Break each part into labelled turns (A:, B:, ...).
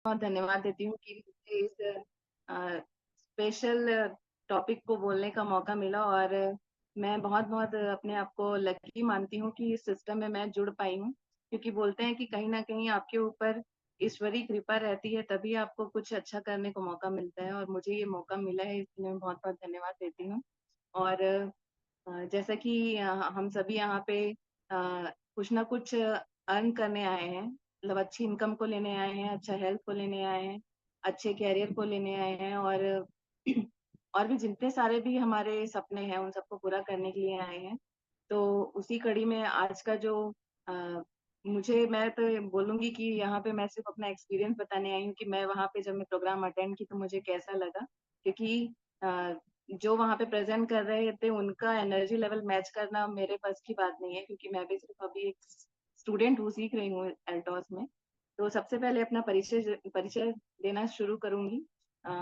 A: बहुत धन्यवाद देती हूँ कि मुझे इस स्पेशल टॉपिक को बोलने का मौका मिला। और मैं बहुत-बहुत अपने आप को लकी मानती हूँ कि इस सिस्टम में मैं जुड़ पाई हूँ। क्योंकि बोलते हैं कि कहीं न कहीं आपके ऊपर ईश्वरीय कृपा रहती है, तभी आपको कुछ अच्छा करने को मौका मिलता है, और मुझे ये मौका मिला है, इसलिए मैं बहुत-बहुत धन्यवाद देती हूँ। और जैसा कि हम सभी यहाँ पे कुछ ना कुछ अर्न करने आए हैं, मतलब अच्छी इनकम को लेने आए हैं, अच्छा हेल्थ को लेने आए हैं, अच्छे करियर को लेने आए हैं, और और भी जितने सारे भी हमारे सपने हैं उन सबको पूरा करने के लिए आए हैं। तो उसी कड़ी में आज का जो अ, मैं तो बोलूँगी कि यहाँ पे मैं सिर्फ़ अपना एक्सपीरियंस बताने आई हूँ कि मैं वहाँ पे जब मैं प्रोग्राम अटेंड की तो मुझे कैसा लगा। क्योंकि अ, जो वहाँ पे प्रेज़ेंट कर रहे थे उनका एनर्जी लेवल मैच करना मेरे बस की बात नहीं है, क्योंकि मैं भी सिर्फ़ अभी एक स्टूडेंट हूँ, सीख रही हूँ एल्टॉस में। तो सबसे पहले अपना परिचय देना शुरू करूँगी। अ,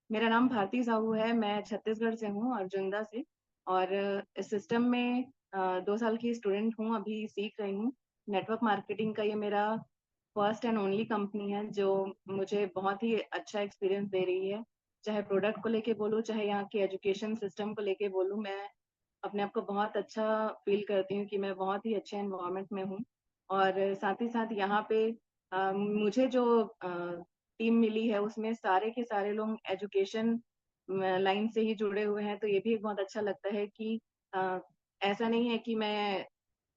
A: मेरा नाम भारती साहू है, मैं छत्तीसगढ़ से हूँ, अर्जुंदा से। और इस सिस्टम में 2 साल की स्टूडेंट हूँ, अभी सीख रही हूँ। नेटवर्क मार्केटिंग का ये मेरा फर्स्ट एंड ओनली कंपनी है, जो मुझे बहुत ही अच्छा एक्सपीरियंस दे रही है। चाहे प्रोडक्ट को लेके बोलूँ, चाहे यहाँ के एजुकेशन सिस्टम को लेके बोलूँ, मैं अपने आप को बहुत अच्छा फ़ील करती हूँ कि मैं बहुत ही अच्छे एनवायरनमेंट में हूँ। और साथ ही साथ यहाँ पे मुझे जो टीम मिली है उसमें सारे के सारे लोग एजुकेशन लाइन से ही जुड़े हुए हैं, तो ये भी एक बहुत अच्छा लगता है कि अ, ऐसा नहीं है कि मैं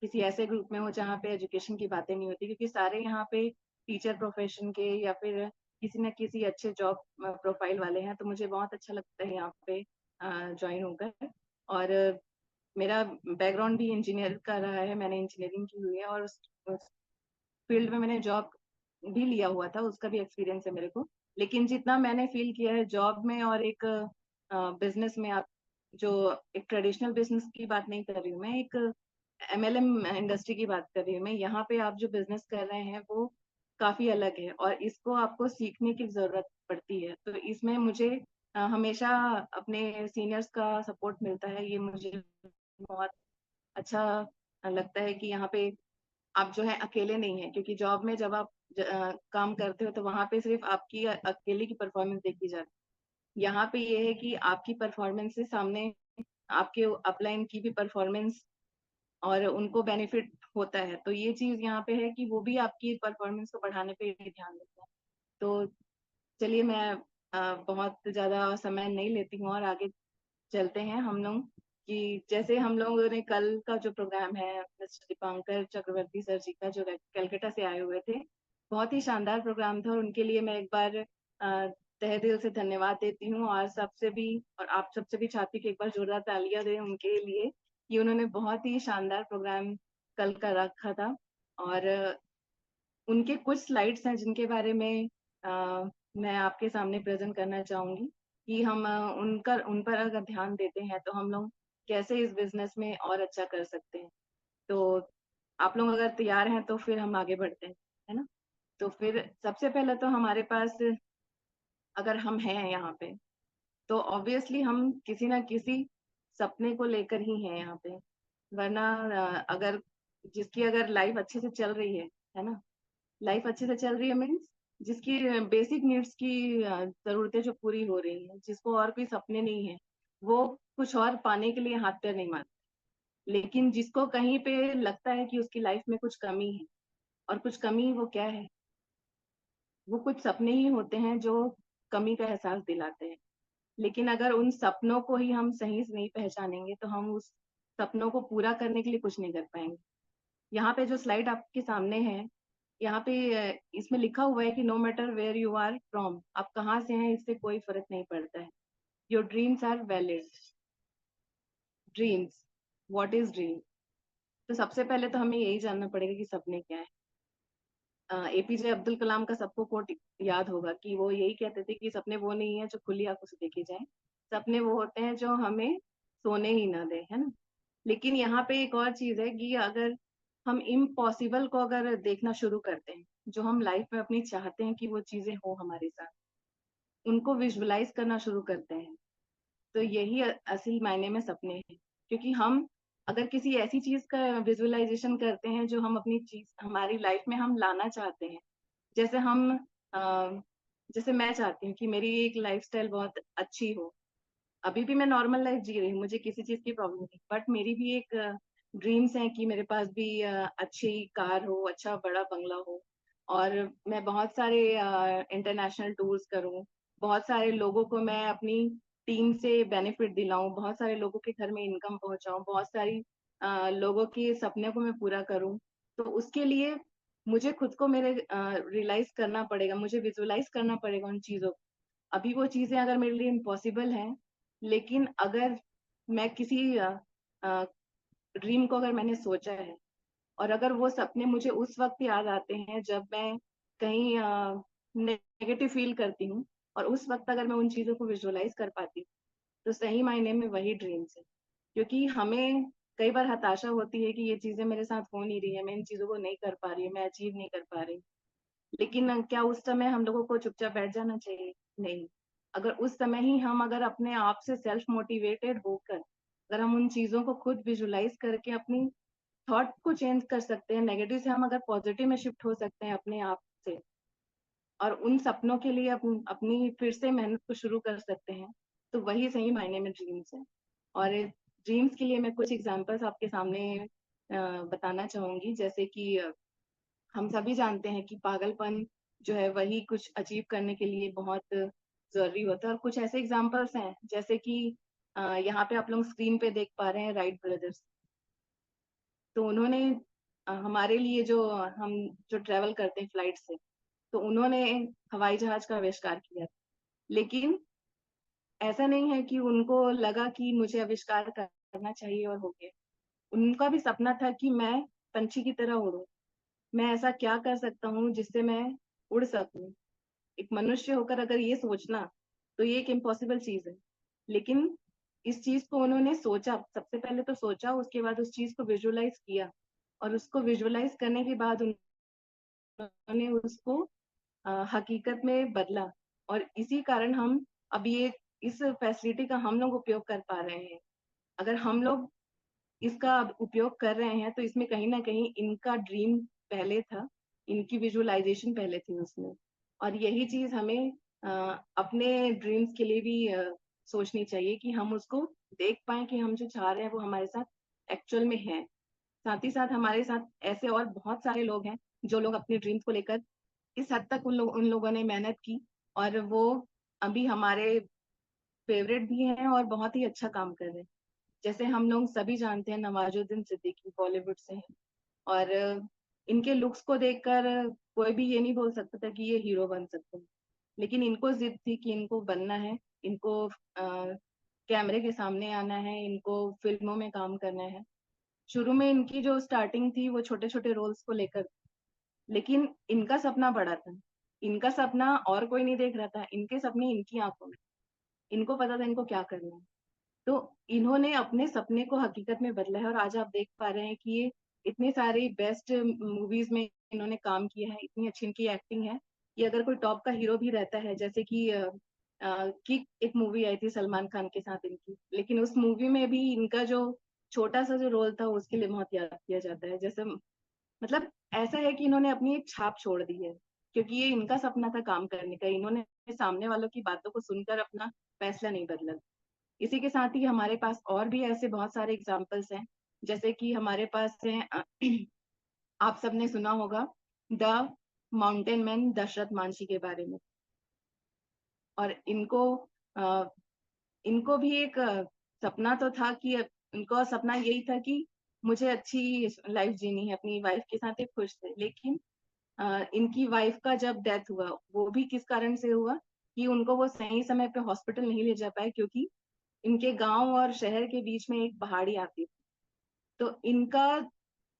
A: किसी ऐसे ग्रुप में हूँ जहाँ पे एजुकेशन की बातें नहीं होती, क्योंकि सारे यहाँ पे टीचर प्रोफ़ेशन के या फिर किसी न किसी अच्छे जॉब प्रोफ़ाइल वाले हैं, तो मुझे बहुत अच्छा लगता है यहाँ पे जॉइन होकर। और मेरा बैकग्राउंड भी इंजीनियर का रहा है, मैंने इंजीनियरिंग की हुई है, और उस फील्ड में मैंने जॉब भी लिया हुआ था, उसका भी एक्सपीरियंस है मेरे को। लेकिन जितना मैंने फ़ील किया है जॉब में और एक बिज़नेस में, आप जो एक ट्रेडिशनल बिज़नेस की बात नहीं कर रही हूँ मैं, एक एमएलएम इंडस्ट्री की बात कर रही हूँ मैं। यहाँ पे आप जो बिज़नेस कर रहे हैं वो काफ़ी अलग है, और इसको आपको सीखने की ज़रूरत पड़ती है। तो इसमें मुझे हमेशा अपने सीनियर्स का सपोर्ट मिलता है, ये मुझे बहुत अच्छा लगता है कि यहाँ पे आप जो है अकेले नहीं हैं, क्योंकि जॉब में जब आप काम करते हो तो वहाँ पे सिर्फ़ आपकी अकेले की परफ़ॉर्मेंस देखी जाती है। यहाँ पे ये है कि आपकी परफ़ॉर्मेंस से सामने आपके अपलाइन की भी परफ़ॉर्मेंस और उनको बेनिफिट होता है। तो ये चीज़ यहाँ पे है कि वो भी आपकी परफ़ॉर्मेंस को बढ़ाने पे ही ध्यान देते हैं। तो चलिए, मैं बहुत ज़्यादा समय नहीं लेती हूँ और आगे चलते हैं हम लोग। कि जैसे हम लोगों ने कल का जो प्रोग्राम है, मिस्टर दीपांकर चक्रवर्ती सर जी का, जो कलकत्ता से आए हुए थे, बहुत ही शानदार प्रोग्राम था, और उनके लिए मैं एक बार तहे दिल से धन्यवाद देती हूँ। और सबसे भी, और आप सबसे भी चाहती हूँ कि एक बार जोरदार तालियां दें उनके लिए, कि उन्होंने बहुत ही शानदार प्रोग्राम कल का रखा था। और उनके कुछ स्लाइड्स हैं जिनके बारे में मैं आपके सामने प्रेज़ेंट करना चाहूँगी, कि हम उन पर अगर ध्यान देते हैं तो हम लोग कैसे इस बिज़नेस में और अच्छा कर सकते हैं। तो आप लोग अगर तैयार हैं तो फिर हम आगे बढ़ते हैं, है ना? तो फिर सबसे पहले तो हमारे पास, अगर हम हैं यहाँ पे, तो ऑब्वियसली हम किसी न किसी सपने को लेकर ही हैं यहाँ पे। वरना अगर जिसकी अगर लाइफ़ अच्छे से चल रही है ना? लाइफ अच्छे से चल रही है मीन्स जिसकी बेसिक नीड्स की ज़रूरतें जो पूरी हो रही हैं, जिसको और कोई सपने नहीं हैं, वो कुछ और पाने के लिए हाथ पैर नहीं मारता। लेकिन जिसको कहीं पे लगता है कि उसकी लाइफ में कुछ कमी है, और कुछ कमी वो क्या है? वो कुछ सपने ही होते हैं जो कमी का एहसास दिलाते हैं। लेकिन अगर उन सपनों को ही हम सही से नहीं पहचानेंगे, तो हम उस सपनों को पूरा करने के लिए कुछ नहीं कर पाएँगे। यहाँ पे जो स्लाइड आपके सामने है, यहाँ पे इसमें लिखा हुआ है कि no matter where you are from, आप कहाँ से हैं इससे कोई फ़र्क नहीं पड़ता है। Your dreams are valid. Dreams, what is dream? तो सबसे पहले तो हमें यही जानना पड़ेगा कि सपने क्या हैं। एपीजे अब्दुल कलाम का सबको कोट याद होगा कि वो यही कहते थे कि सपने वो नहीं है जो खुली आँखों से देखे जाएँ। सपने वो होते हैं जो हमें सोने ही ना दें, है ना? लेकिन यहाँ पे एक और चीज़ है कि अगर हम इम्पॉसिबल को अगर देखना शुरू करते हैं, जो हम लाइफ में अपनी चाहते हैं कि वो चीज़ें हो हमारे साथ, उनको विजुअलाइज़ करना शुरू करते हैं, तो यही असली मायने में सपने हैं। क्योंकि हम अगर किसी ऐसी चीज़ का विजुअलाइज़ेशन करते हैं जो हम अपनी चीज़ हमारी लाइफ में हम लाना चाहते हैं, जैसे हम जैसे मैं चाहती हूँ कि मेरी एक लाइफस्टाइल बहुत अच्छी हो। अभी भी मैं नॉर्मल लाइफ जी रही हूँ, मुझे किसी चीज़ की प्रॉब्लम नहीं, बट मेरी भी एक ड्रीम्स हैं कि मेरे पास भी अच्छी कार हो, अच्छा बड़ा बंगला हो, और मैं बहुत सारे इंटरनेशनल टूर्स करूँ, बहुत सारे लोगों को मैं अपनी टीम से बेनिफिट दिलाऊँ, बहुत सारे लोगों के घर में इनकम पहुँचाऊँ, बहुत सारी लोगों के सपने को मैं पूरा करूँ। तो उसके लिए मुझे खुद को मेरे रियलाइज़ करना पड़ेगा, मुझे विजुअलाइज़ करना पड़ेगा उन चीज़ों को। अभी वो चीज़ें अगर मेरे लिए इम्पॉसिबल हैं, लेकिन अगर मैं किसी ड्रीम को अगर मैंने सोचा है, और अगर वो सपने मुझे उस वक़्त याद आते हैं जब मैं कहीं नेगेटिव फ़ील करती हूँ, और उस वक़्त अगर मैं उन चीज़ों को विजुअलाइज़ कर पाती हूँ, तो सही मायने में वही ड्रीम्स है। क्योंकि हमें कई बार हताशा होती है कि ये चीज़ें मेरे साथ हो नहीं रही है, मैं इन चीज़ों को नहीं कर पा रही हूँ, मैं अचीव नहीं कर पा रही। लेकिन क्या उस समय हम लोगों को चुपचाप बैठ जाना चाहिए? नहीं। अगर उस समय ही हम अगर अपने आप से सेल्फ मोटिवेटेड होकर, अगर हम उन चीज़ों को खुद विजुअलाइज़ करके अपनी थॉट को चेंज कर सकते हैं, नेगेटिव से हम अगर पॉजिटिव में शिफ्ट हो सकते हैं अपने आप से, और उन सपनों के लिए अपनी फिर से मेहनत को शुरू कर सकते हैं, तो वही सही मायने में ड्रीम्स है। और ड्रीम्स के लिए मैं कुछ एग्ज़ाम्पल्स आपके सामने बताना चाहूँगी, जैसे कि हम सभी जानते हैं कि पागलपन जो है वही कुछ अचीव करने के लिए बहुत ज़रूरी होता है, और कुछ ऐसे एग्ज़ाम्पल्स हैं जैसे कि यहाँ पे आप लोग स्क्रीन पे देख पा रहे हैं राइट ब्रदर्स। तो उन्होंने हमारे लिए हम जो ट्रैवल करते हैं फ्लाइट से, तो उन्होंने हवाई जहाज़ का आविष्कार किया। लेकिन ऐसा नहीं है कि उनको लगा कि मुझे आविष्कार करना चाहिए और हो गया। उनका भी सपना था कि मैं पंछी की तरह उड़ूँ। मैं ऐसा क्या कर सकता हूँ जिससे मैं उड़ सकूँ? एक मनुष्य होकर अगर ये सोचना, तो ये एक इम्पॉसिबल चीज़ है। लेकिन इस चीज़ को उन्होंने सोचा, सबसे पहले तो सोचा, उसके बाद उस चीज़ को विजुअलाइज़ किया, और उसको विजुअलाइज़ करने के बाद उन्होंने उसको हकीकत में बदला, और इसी कारण हम अब ये इस फैसिलिटी का हम लोग उपयोग कर पा रहे हैं। अगर हम लोग इसका अब उपयोग कर रहे हैं, तो इसमें कहीं न कहीं इनका ड्रीम पहले था, इनकी विजुअलाइज़ेशन पहले थी उसमें। और यही चीज़ हमें अपने ड्रीम्स के लिए भी सोचनी चाहिए कि हम उसको देख पाएँ कि हम जो चाह रहे हैं वो हमारे साथ एक्चुअल में है। साथ ही साथ हमारे साथ ऐसे और बहुत सारे लोग हैं, जो लोग अपने ड्रीम्स को लेकर इस हद तक उन लोगों ने मेहनत की, और वो अभी हमारे फ़ेवरेट भी हैं और बहुत ही अच्छा काम कर रहे हैं। जैसे हम लोग सभी जानते हैं नवाज़ुद्दीन सिद्दीकी बॉलीवुड से हैं, और इनके लुक्स को देखकर कोई भी ये नहीं बोल सकता था कि ये हीरो बन सकते हैं। लेकिन इनको ज़िद थी कि इनको बनना है, इनको कैमरे के सामने आना है, इनको फ़िल्मों में काम करना है। शुरू में इनकी जो स्टार्टिंग थी वो छोटे-छोटे रोल्स को लेकर, लेकिन इनका सपना बड़ा था। इनका सपना और कोई नहीं देख रहा था, इनके सपने इनकी आँखों में। इनको पता था इनको क्या करना है। तो इन्होंने अपने सपने को हकीकत में बदला है, और आज आप देख पा रहे हैं कि ये इतनी सारी बेस्ट मूवीज़ में इन्होंने काम किया है, इतनी अच्छी इनकी एक्टिंग है कि अगर कोई टॉप का हीरो भी रहता है, जैसे कि किक एक मूवी आई थी सलमान खान के साथ इनकी, लेकिन उस मूवी में भी इनका जो छोटा-सा जो रोल था उसके लिए बहुत याद किया जाता है। जैसे मतलब ऐसा है कि इन्होंने अपनी एक छाप छोड़ दी है, क्योंकि ये इनका सपना था काम करने का, इन्होंने सामने वालों की बातों को सुनकर अपना फैसला नहीं बदला। इसी के साथ ही हमारे पास और भी ऐसे बहुत सारे एग्ज़ाम्पल्स हैं, जैसे कि हमारे पास हैं आप सबने सुना होगा the mountain man Dashrath Manjhi के बारे में, और अ, इनको भी एक सपना तो था कि इनका सपना यही था कि मुझे अच्छी लाइफ़ जीनी है, अपनी वाइफ़ के साथ ये खुश थे। लेकिन इनकी वाइफ़ का जब डेथ हुआ, वो भी किस कारण से हुआ कि उनको वो सही समय पे हॉस्पिटल नहीं ले जा पाए, क्योंकि इनके गाँव और शहर के बीच में एक पहाड़ी आती थी। तो इनका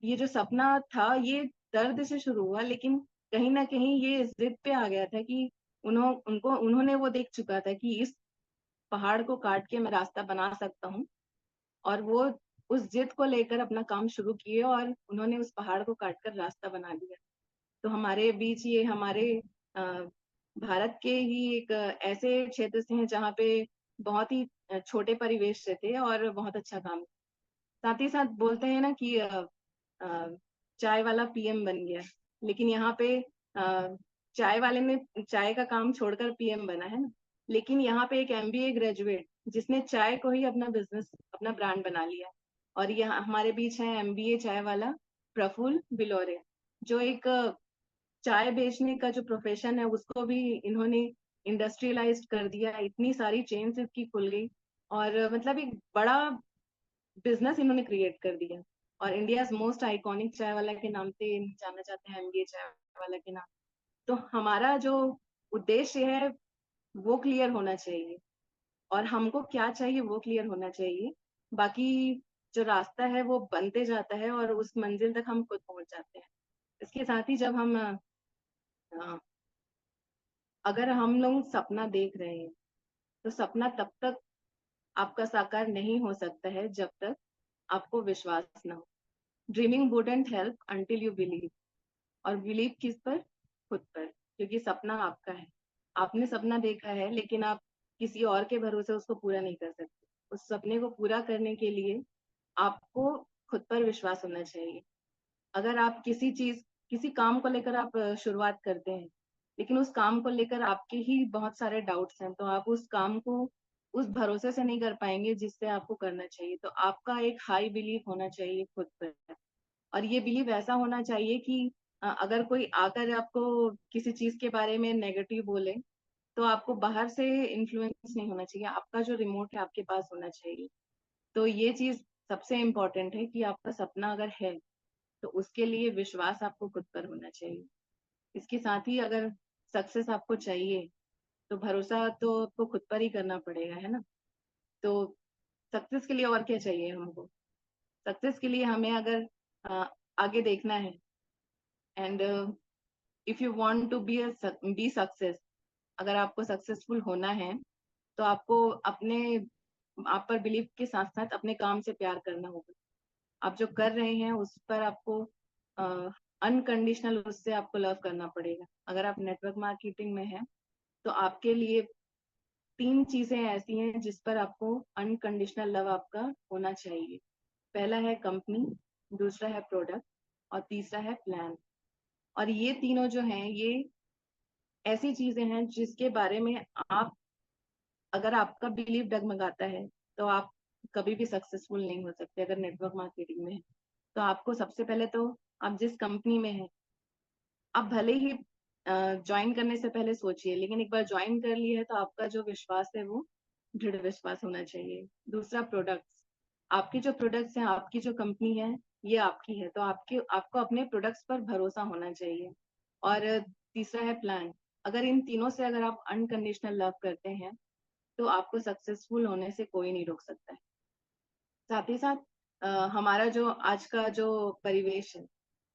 A: ये जो सपना था, ये दर्द से शुरू हुआ, लेकिन कहीं न कहीं ये ज़िद पे आ गया था कि उन्होंने वो देख चुका था कि इस पहाड़ को काट के मैं रास्ता बना सकता हूँ, और वो उस ज़िद को लेकर अपना काम शुरू किए, और उन्होंने उस पहाड़ को काट कर रास्ता बना दिया। तो हमारे बीच ये हमारे अ, भारत के ही एक ऐसे क्षेत्र से हैं जहाँ पे बहुत ही छोटे परिवेश से थे और बहुत अच्छा काम। साथ ही साथ बोलते हैं ना कि अ, चाय वाला पीएम बन गया, लेकिन यहाँ पे चाय वाले ने चाय का काम छोड़कर पीएम बना है ना, लेकिन यहाँ पे एक एमबीए ग्रेजुएट जिसने चाय को ही अपना बिजनेस, अपना ब्रांड बना लिया। और यहाँ हमारे बीच है एमबीए चाय वाला प्रफुल्ल बिलोरे, जो एक चाय बेचने का जो प्रोफेशन है उसको भी इन्होंने इंडस्ट्रियलाइज्ड कर दिया। इतनी सारी चेन्स इसकी खुल गई, और मतलब एक बड़ा बिजनेस इन्होंने क्रिएट कर दिया। और इंडिया मोस्ट आइकॉनिक चाय वाला के नाम से जाना जाता है, एमबीए चाय वाला के नाम। तो हमारा जो उद्देश्य है वो क्लियर होना चाहिए, और हमको क्या चाहिए वो क्लियर होना चाहिए। बाकी जो रास्ता है वो बनते जाता है, और उस मंजिल तक हम खुद पहुंच जाते हैं। इसके साथ ही जब हम अगर हम लोग सपना देख रहे हैं, तो सपना तब तक आपका साकार नहीं हो सकता है जब तक आपको विश्वास ना हो। Dreaming wouldn't help until you believe. और बिलीव किस पर? खुद पर, क्योंकि सपना आपका है। आपने सपना देखा है, लेकिन आप किसी और के भरोसे उसको पूरा नहीं कर सकते। उस सपने को पूरा करने के लिए आपको खुद पर विश्वास होना चाहिए। अगर आप किसी काम को लेकर आप शुरुआत करते हैं, लेकिन उस काम को लेकर आपके ही बहुत सारे डाउट्स हैं, तो आप उस काम को उस भरोसे से नहीं कर पाएंगे जिससे आपको करना चाहिए। तो आपका एक हाई बिलीव होना चाहिए खुद पर। और ये बिलीव ऐसा होना चाहिए कि अगर कोई आकर आपको किसी चीज के बारे में नेगेटिव बोले, तो आपको बाहर से इन्फ्लुएंस नहीं होना चाहिए, आपका जो रिमोट है आपके पास होना चाहिए। तो ये चीज सबसे इम्पोर्टेंट है कि आपका सपना अगर है, तो उसके लिए विश्वास आपको खुद पर होना चाहिए। इसके साथ ही अगर सक्सेस आपको चाहिए, तो भरोसा तो आपको खुद पर ही करना पड़ेगा, है ना। तो सक्सेस के लिए और क्या चाहिए हमको? सक्सेस के लिए हमें अगर अ, आगे देखना है, and if you want to be success, अगर आपको सक्सेसफुल होना है, तो आपको अपने आप पर बिलीव के साथ साथ अपने काम से प्यार करना होगा। आप जो कर रहे हैं उस पर आपको अनकंडीशनल उससे आपको लव करना पड़ेगा। अगर आप नेटवर्क मार्केटिंग में हैं, तो आपके लिए 3 चीजें ऐसी हैं जिस पर आपको अनकंडीशनल लव आपका होना चाहिए। पहला है कंपनी, दूसरा है प्रोडक्ट, और तीसरा है प्लान। और ये तीनों जो हैं, ये ऐसी चीजें हैं जिसके बारे में आप, अगर आपका बिलीव डगमगाता है, तो आप कभी भी सक्सेसफुल नहीं हो सकते। अगर नेटवर्क मार्केटिंग में है, तो आपको सबसे पहले तो, आप जिस कंपनी में है, आप भले ही ज्वाइन करने से पहले सोचिए, लेकिन एक बार ज्वाइन कर लिया है तो आपका जो विश्वास है वो दृढ़ विश्वास होना चाहिए। दूसरा प्रोडक्ट्स, आपके जो प्रोडक्ट्स हैं, आपकी जो कंपनी है, ये आपकी है, तो आपको अपने प्रोडक्ट्स पर भरोसा होना चाहिए। और तीसरा है प्लान। अगर इन तीनों से अगर आप अनकंडीशनल लव करते हैं, तो आपको सक्सेसफुल होने से कोई नहीं रोक सकता है। साथ ही साथ हमारा जो आज का जो परिवेश है,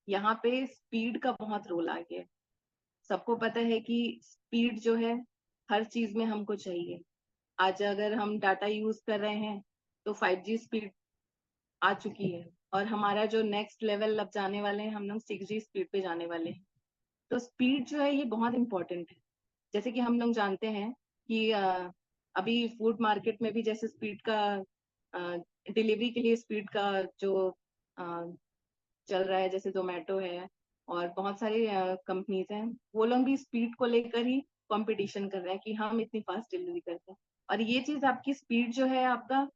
A: यहाँ पे स्पीड का बहुत रोल आ गया है। सबको पता है कि स्पीड जो है हर चीज में हमको चाहिए। आज अगर हम डाटा यूज कर रहे हैं, तो 5G स्पीड आ चुकी है, और हमारा जो नेक्स्ट लेवल अब जाने वाले हैं, हम लोग 6G स्पीड पे जाने वाले हैं। तो स्पीड जो है ये बहुत इंपॉर्टेंट है। जैसे कि हम लोग जानते हैं कि अभी फूड मार्केट में भी जैसे स्पीड का डिलीवरी के लिए स्पीड का जो चल रहा है, जैसे जोमेटो है और बहुत सारी कंपनीज हैं, वो लोग भी स्पीड को लेकर ही कंपटीशन कर रहे हैं कि हम इतनी फास्ट डिलीवरी करते हैं। और ये चीज आपकी स्पीड जो है आपका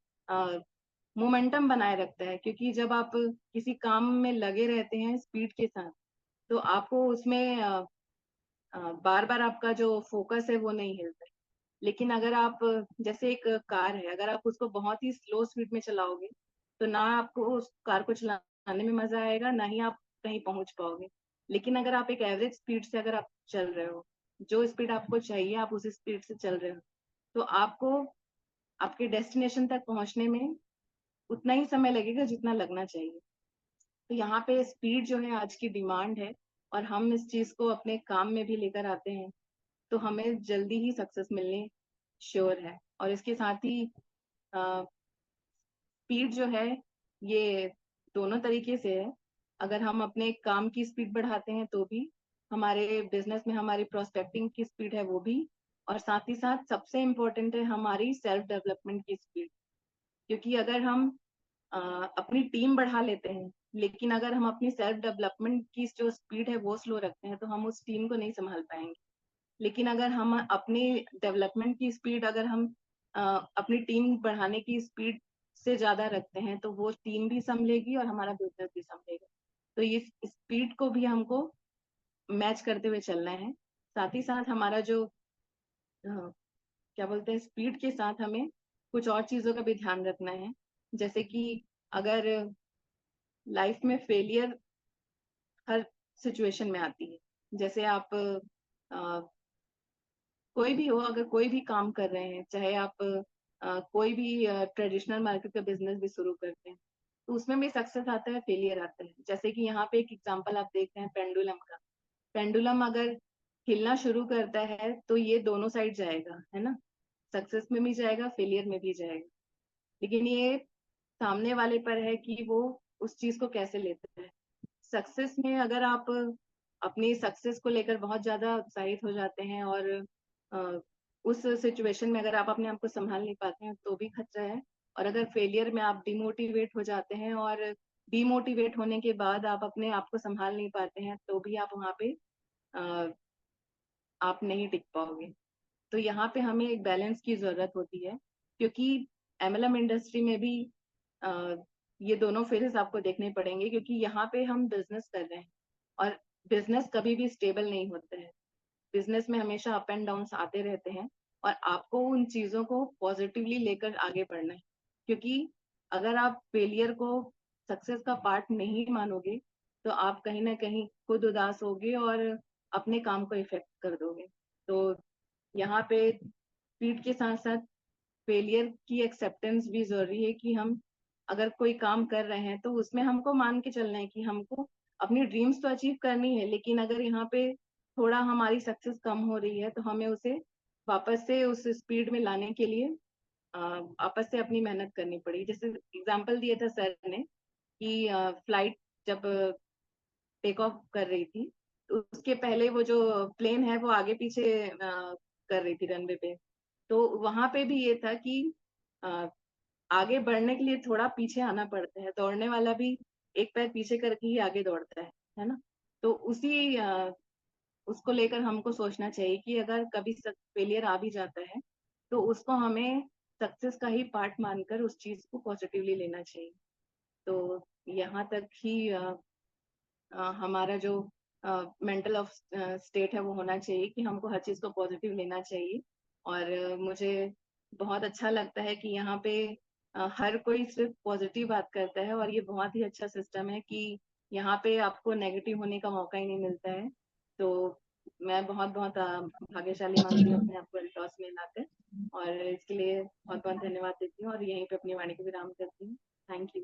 A: मोमेंटम बनाए रखता है, क्योंकि जब आप किसी काम में लगे रहते हैं स्पीड के साथ, तो आपको उसमें बार बार आपका जो फोकस है वो नहीं हिलता है। लेकिन अगर आप, जैसे एक कार है, अगर आप उसको बहुत ही स्लो स्पीड में चलाओगे, तो ना आपको उस कार को चलाने में मजा आएगा, ना ही आप कहीं पहुंच पाओगे। लेकिन अगर आप एक एवरेज स्पीड से अगर आप चल रहे हो, जो स्पीड आपको चाहिए आप उस स्पीड से चल रहे हो, तो आपको आपके डेस्टिनेशन तक पहुंचने में उतना ही समय लगेगा जितना लगना चाहिए। तो यहाँ पे स्पीड जो है आज की डिमांड है, और हम इस चीज को अपने काम में भी लेकर आते हैं, तो हमें जल्दी ही सक्सेस मिलने श्योर है। और इसके साथ ही स्पीड जो है ये दोनों तरीके से है। अगर हम अपने काम की स्पीड बढ़ाते हैं तो भी, हमारे बिजनेस में हमारी प्रोस्पेक्टिंग की स्पीड है वो भी, और साथ ही साथ सबसे इम्पोर्टेंट है हमारी सेल्फ डेवलपमेंट की स्पीड। क्योंकि अगर हम अपनी टीम बढ़ा लेते हैं, लेकिन अगर हम अपनी सेल्फ डेवलपमेंट की जो स्पीड है वो स्लो रखते हैं तो हम उस टीम को नहीं संभाल पाएंगे। लेकिन अगर हम अपनी डेवलपमेंट की स्पीड अगर हम अपनी टीम बढ़ाने की स्पीड से ज्यादा रखते हैं तो वो टीम भी संभलेगी और हमारा बिजनेस भी संभलेगा। तो ये स्पीड को भी हमको मैच करते हुए चलना है। साथ ही साथ हमारा जो क्या बोलते हैं, स्पीड के साथ हमें कुछ और चीजों का भी ध्यान रखना है। जैसे कि अगर लाइफ में फेलियर हर सिचुएशन में आती है, जैसे आप कोई भी हो, अगर कोई भी काम कर रहे हैं, चाहे आप कोई भी ट्रेडिशनल मार्केट का बिजनेस भी शुरू करते हैं, तो उसमें भी सक्सेस आता है, फेलियर आता है। जैसे कि यहाँ पे एक एग्जांपल आप देखते हैं पेंडुलम का। पेंडुलम अगर हिलना शुरू करता है तो ये दोनों साइड जाएगा, है ना, सक्सेस में भी जाएगा, फेलियर में भी जाएगा। लेकिन ये सामने वाले पर है कि वो उस चीज को कैसे लेता है। सक्सेस में अगर आप अपनी सक्सेस को लेकर बहुत ज्यादा उत्साहित हो जाते हैं और अ, उस सिचुएशन में अगर आप अपने आप को संभाल नहीं पाते हैं तो भी खतरा है। और अगर फेलियर में आप डिमोटिवेट हो जाते हैं और डिमोटिवेट होने के बाद आप अपने आप को संभाल नहीं पाते हैं तो भी आप वहाँ पे अ, आप नहीं टिक पाओगे। तो यहाँ पे हमें एक बैलेंस की जरूरत होती है, क्योंकि एमएलएम इंडस्ट्री में भी अ, ये दोनों फेजेस आपको देखने पड़ेंगे, क्योंकि यहाँ पे हम बिजनेस कर रहे हैं और बिजनेस कभी भी स्टेबल नहीं होता है। बिजनेस में हमेशा अप एंड डाउन आते रहते हैं और आपको उन चीजों को पॉजिटिवली लेकर आगे बढ़ना है। क्योंकि अगर आप फेलियर को सक्सेस का पार्ट नहीं मानोगे तो आप कहीं ना कहीं खुद उदास होगे और अपने काम को इफेक्ट कर दोगे। तो यहाँ पे स्पीड के साथ साथ फेलियर की एक्सेप्टेंस भी जरूरी है कि हम अगर कोई काम कर रहे हैं तो उसमें हमको मान के चलना है कि हमको अपनी ड्रीम्स तो अचीव करनी है, लेकिन अगर यहाँ पे थोड़ा हमारी सक्सेस कम हो रही है तो हमें उसे वापस से उस स्पीड में लाने के लिए वापस से अपनी मेहनत करनी पड़ी। जैसे एग्जाम्पल दिया था सर ने कि फ्लाइट जब टेक ऑफ कर रही थी तो उसके पहले वो जो प्लेन है वो आगे पीछे कर रही थी रनवे पे। तो वहां पे भी ये था कि अ, आगे बढ़ने के लिए थोड़ा पीछे आना पड़ता है, दौड़ने वाला भी एक पैर पीछे करके ही आगे दौड़ता है ना। तो उसी उसको लेकर हमको सोचना चाहिए कि अगर कभी फेलियर आ भी जाता है तो उसको हमें सक्सेस का ही पार्ट मानकर उस चीज को पॉजिटिवली लेना चाहिए। तो यहाँ तक ही हमारा जो मेंटल ऑफ स्टेट है वो होना चाहिए कि हमको हर चीज को पॉजिटिव लेना चाहिए। और मुझे बहुत अच्छा लगता है कि यहाँ पे हर कोई सिर्फ पॉजिटिव बात करता है और ये बहुत ही अच्छा सिस्टम है कि यहाँ पे आपको नेगेटिव होने का मौका ही नहीं मिलता है। तो मैं बहुत बहुत भाग्यशाली मानती हूँ अपने आप को रिटॉस में लाकर, और इसके लिए बहुत बहुत धन्यवाद देती हूँ और यहीं पे अपनी वाणी को विराम करती हूँ। Thank you.